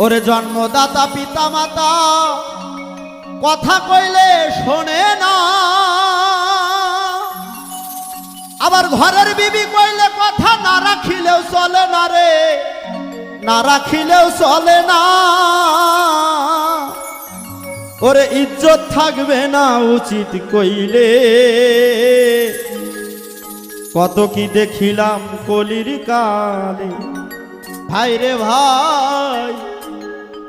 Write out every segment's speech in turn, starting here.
ওরে জন্মদাতা পিতা মাতা কথা কইলে শোনে না, আবার ঘরের বিবি কইলে কথা না রাখিলেও চলে না রে, না রাখিলেও চলে না। ওরে ইজ্জত থাকবে না উচিত কইলে, কত কি দেখিলাম কলির কালে। ভাই রে ভাই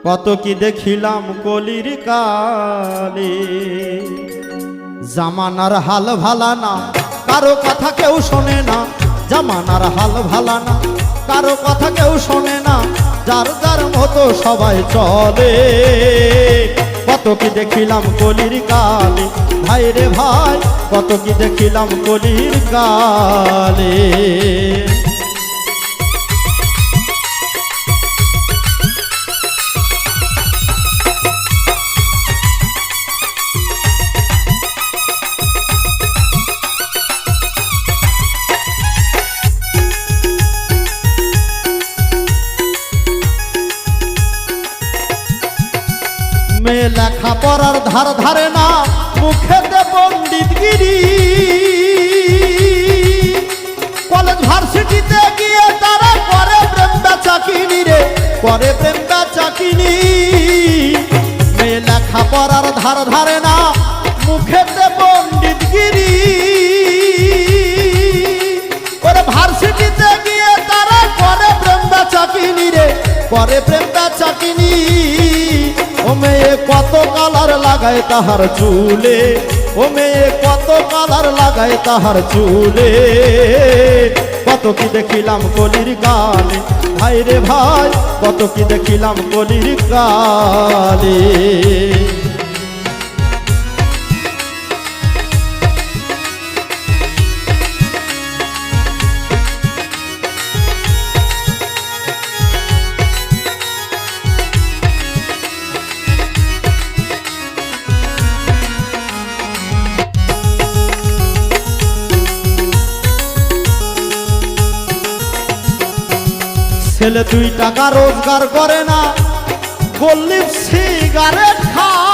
কত কি দেখিলাম কলির কালে। জামানার হাল ভালা না, কারো কথা কেউ শোনে না। জামানার হাল ভালা না, কারো কথা কেউ শোনে না। যার যার মতো সবাই চলে, কত কি দেখিলাম কলির কালে। ভাই রে ভাই কত কি দেখিলাম কলির কালে। মেয়ে লেখা পড়ার ধার ধারে না, মুখেতে পণ্ডিতগিরি। কলেজ ভার্সিটিতে গিয়ে তারা করে প্রেম বেচাকিনি রে, করে প্রেম বেচাকিনি। মেয়ে লেখা পড়ার ধার ধারে না, মুখেতে পণ্ডিতগিরি। করে ভার্সিটিতে গিয়ে তারা করে প্রেম বেচাকিনি রে, করে প্রেম বেচাকিনি। ও মেয়ে কত কালার লাগায় তাহার চুলে, ও মেয়ে কত কালার লাগায় তাহার চুলে। কত কি দেখিলাম কলির কালে। ভাই রে ভাই কত কি দেখিলাম কলির কালে। ছেলে 2 টাকা রোজগার করে না, গল্লিপ সিগারেট খায়।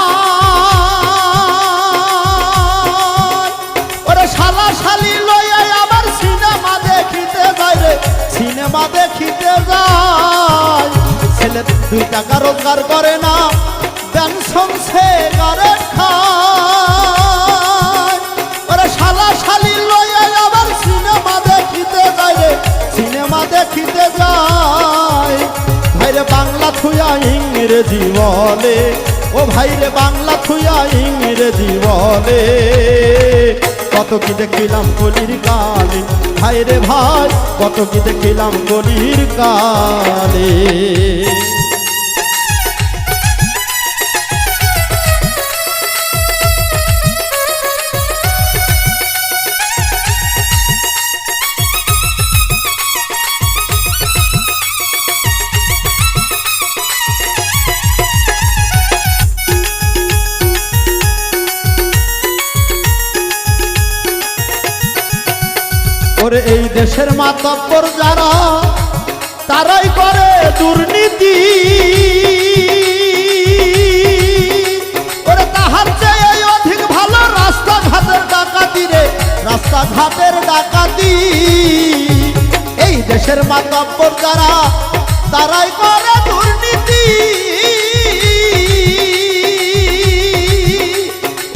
ওরে শালা শালি লইয়া আবার সিনেমা দেখিতে যায় রে, সিনেমা দেখিতে যায়। ছেলে 2 টাকা রোজগার করে না, পেনশন সিগারেট খায়। ওরে শালা শালি লইয়া আবার সিনেমা দেখিতে যায় রে, সিনেমা দেখিতে যায়। ভাইরে বাংলা থুয়া ইংরেজি বলে, ও ভাইরে বাংলা থুয়া ইংরেজি বলে। কত কি দেখিলাম কলির কালে। ভাইরে ভাই কত কি দেখিলাম কলির কালে। ওরে এই দেশের মাতব্বর যারা, তারাই করে দুর্নীতি। ওরে তাহার চেয়ে অধিক ভালো রাস্তাঘাটের ডাকাতি রে, রাস্তাঘাটের ডাকাতি। এই দেশের মাতব্বর যারা, তারাই করে দুর্নীতি।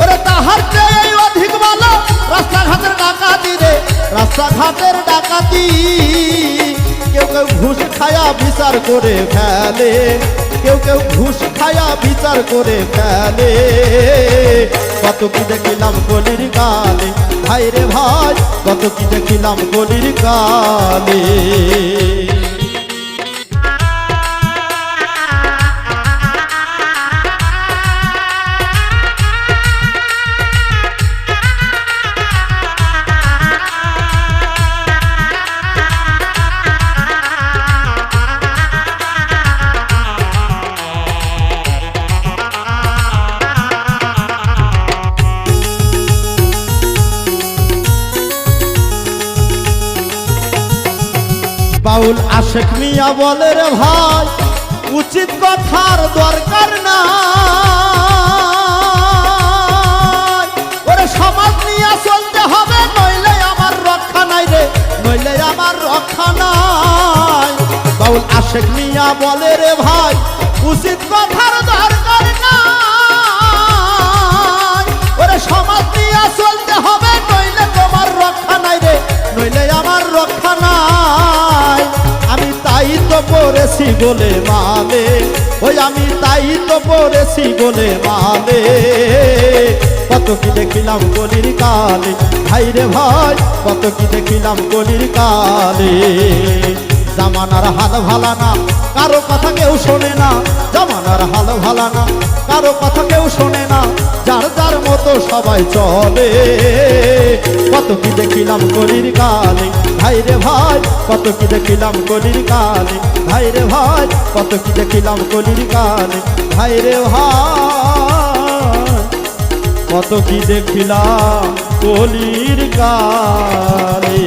ওরে তাহার চেয়ে অধিক ভালো রাস্তাঘাটের ডাকাতি রে, রাস্তাঘাটের ডাকাতি। কেউ কেউ ঘুষ খায়া বিচার করে ফেলে, কেউ কেউ ঘুষ খায়া বিচার করে ফেলে। কত কি দেখিলাম কলির কালে। ভাই রে ভাই কত কি দেখিলাম কলির কালে। বাউল আশেক মিয়া বলে রে ভাই, উচিত উচিত কথার দরকার না, ওরে সমাজ নিয়ে চলতে হবে, নইলে আমার রক্ষা নাই রে, নইলে আমার রক্ষা নাই। বাউল আশেক মিয়া বলে রে ভাই উচিত কথার দরকার না, ওরে সমাজ নিয়ে চলতে হবে, নইলে তোমার রক্ষা নাই রে, নইলে আমার রক্ষা নাই। আমি তাই তো পড়েছি বলে মালে, ওই আমি তাই তো পড়েছি বলে মালে, কত কি দেখিলাম কলির কালে, ভাই রে ভাই কত কি দেখিলাম কলির কালে। জামানার হাল ভালা না, কারো কথা কেউ শোনে না, জামানার হাল ভালা না, কারো কথা কেউ শোনে না, যার যার মতো সবাই চলে। কত কি দেখিলাম কলির কালে, ভাই রে ভাই কত কি দেখিলাম কলির কালে, ভাই রে ভাই কত কি দেখিলাম কলির কালে, ভাই রে ভাই কত কি দেখিলাম কলির কালে।